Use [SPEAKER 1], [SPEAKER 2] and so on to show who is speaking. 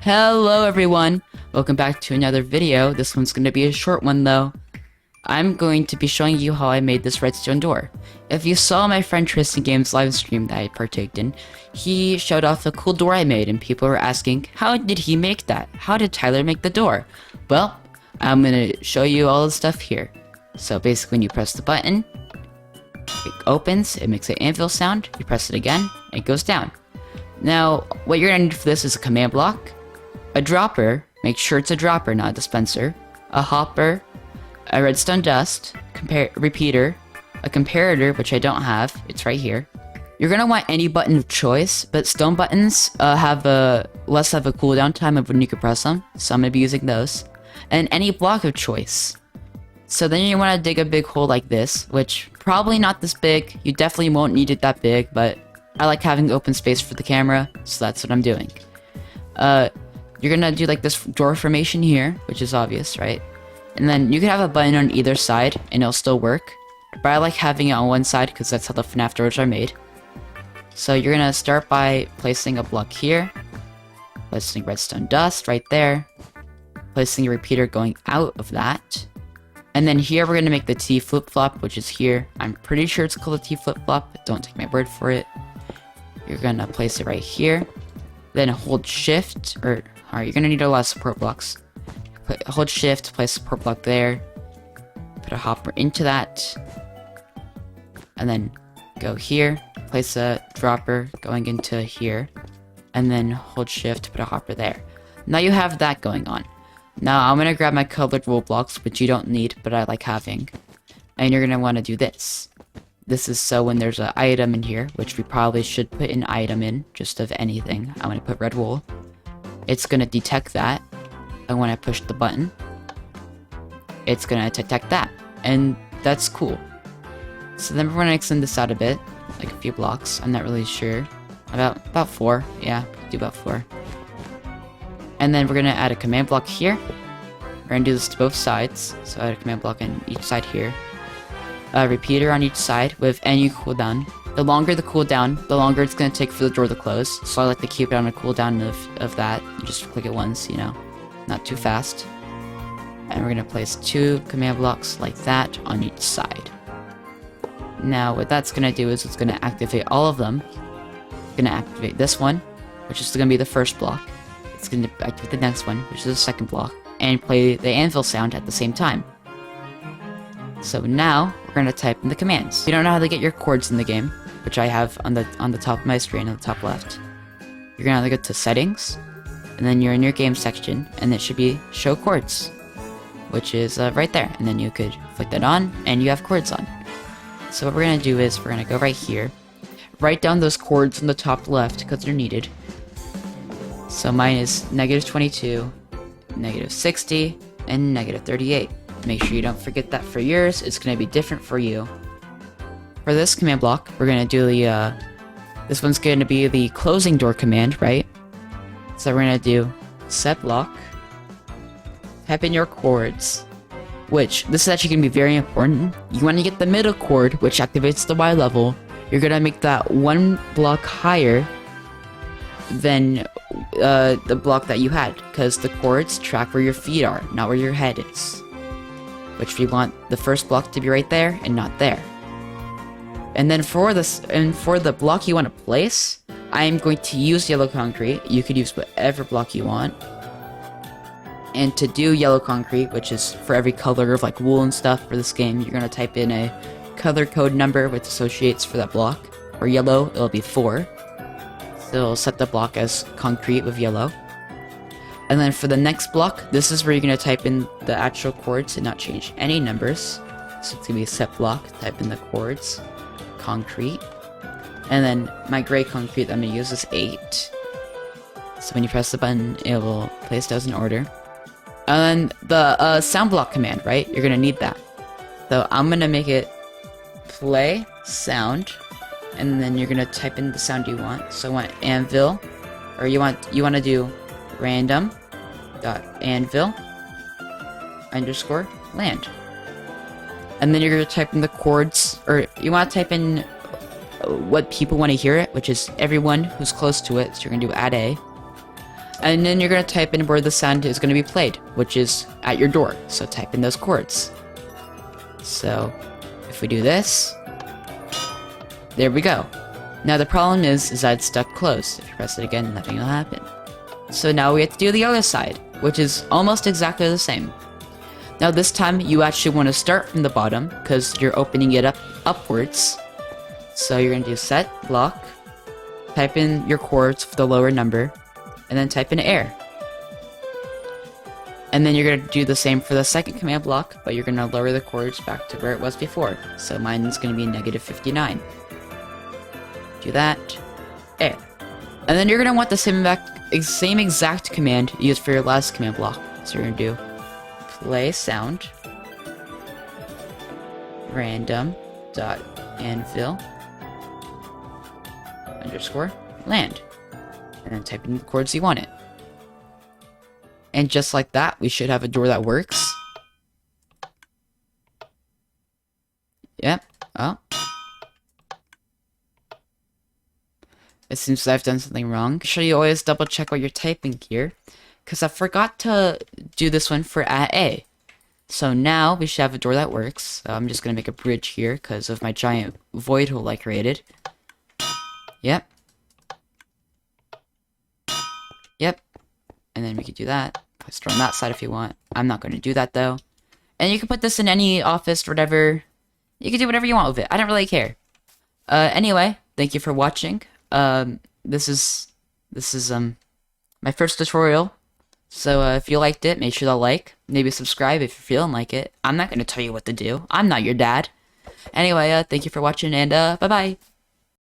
[SPEAKER 1] Hello everyone! Welcome back to another video. This one's going to be a short one though. I'm going to be showing you how I made this redstone door. If you saw my friend Tristan Games live stream that I partaked in, he showed off a cool door I made and people were asking, how did he make that? How did Tyler make the door? Well, I'm going to show you all the stuff here. So basically when you press the button, it opens, it makes an anvil sound, you press it again, it goes down. Now, what you're going to need for this is a command block, a dropper, make sure it's a dropper, not a dispenser, a hopper, a redstone dust, repeater, a comparator, which I don't have, it's right here. You're going to want any button of choice, but stone buttons have a cooldown time of when you can press them, so I'm going to be using those. And any block of choice. So then you want to dig a big hole like this, which probably not this big, you definitely won't need it that big, but I like having open space for the camera, so that's what I'm doing. You're gonna do like this door formation here, which is obvious, right? And then you can have a button on either side, and it'll still work. But I like having it on one side, because that's how the FNAF doors are made. So you're gonna start by placing a block here, placing redstone dust right there, placing a repeater going out of that. And then here we're gonna make the T flip-flop, which is here. I'm pretty sure it's called a T flip-flop, don't take my word for it. You're gonna place it right here, then hold shift, you're gonna need a lot of support blocks. Hold shift, place a support block there, put a hopper into that, and then go here, place a dropper going into here, and then hold shift, put a hopper there. Now you have that going on. Now I'm gonna grab my colored wool blocks, which you don't need, but I like having, and you're gonna wanna do this. This is so when there's an item in here, which we probably should put an item in, just of anything. I'm going to put red wool. It's going to detect that. And when I push the button, it's going to detect that. And that's cool. So then we're going to extend this out a bit, like a few blocks. I'm not really sure. About 4. Yeah, do about 4. And then we're going to add a command block here. We're going to do this to both sides. So add a command block on each side here. A repeater on each side with any cooldown. The longer the cooldown, the longer it's going to take for the door to close. So I like to keep it on a cooldown of that. You just click it once, you know, not too fast. And we're going to place 2 command blocks like that on each side. Now what that's going to do is it's going to activate all of them. It's going to activate this one, which is going to be the first block. It's going to activate the next one, which is the second block, and play the anvil sound at the same time. So now we're gonna type in the commands. If you don't know how to get your chords in the game, which I have on the top of my screen on the top left, you're gonna have to go to settings, and then you're in your game section, and it should be show chords, which is right there. And then you could flick that on, and you have chords on. So what we're gonna do is we're gonna go right here, write down those chords on the top left because they're needed. So mine is -22, -60, and -38. Make sure you don't forget that for yours. It's going to be different for you. For this command block, we're going to do the, this one's going to be the closing door command, right? So we're going to do set block, type in your chords, which, this is actually going to be very important. You want to get the middle chord, which activates the Y level. You're going to make that 1 block higher than the block that you had, because the chords track where your feet are, not where your head is. Which we want the first block to be right there and not there. And then for the block you want to place, I'm going to use yellow concrete. You could use whatever block you want. And to do yellow concrete, which is for every color of like wool and stuff for this game, you're gonna type in a color code number which associates for that block. For yellow, it'll be 4. So it'll set the block as concrete with yellow. And then for the next block, this is where you're going to type in the actual chords and not change any numbers. So it's going to be a set block, type in the chords, concrete. And then my gray concrete that I'm going to use is 8. So when you press the button, it will place those in order. And then the sound block command, right? You're going to need that. So I'm going to make it play sound. And then you're going to type in the sound you want. So I want anvil, or you want to do random dot anvil underscore land, and then you're going to type in the chords, or you want to type in what people want to hear it, which is everyone who's close to it. So you're going to do add a, And then you're gonna type in where the sound is gonna be played, which is at your door. So type in those chords. So if we do this, there we go. Now the problem is that it's stuck closed. If you press it again, nothing will happen. So now we have to do the other side, which is almost exactly the same. Now this time you actually want to start from the bottom because you're opening it up upwards. So you're gonna do set block, type in your chords for the lower number, and then type in air. And then you're gonna do the same for the second command block, but you're gonna lower the chords back to where it was before. So mine is gonna be -59. Do that, air. And then you're gonna want the same exact command used for your last command block. So you're gonna do play sound random dot anvil underscore land, and then type in the chords you want it. And just like that, we should have a door that works. Yep. Oh. It seems that I've done something wrong. Make sure you always double check what you're typing here, because I forgot to do this one for at A. So now we should have a door that works. So I'm just going to make a bridge here because of my giant void hole I created. Yep. Yep. And then we could do that. Place it on that side if you want. I'm not going to do that though. And you can put this in any office or whatever. You can do whatever you want with it. I don't really care. Anyway, thank you for watching. This is my first tutorial. So if you liked it, make sure to like, maybe subscribe if you're feeling like it. I'm not going to tell you what to do. I'm not your dad. Anyway, thank you for watching, and bye-bye.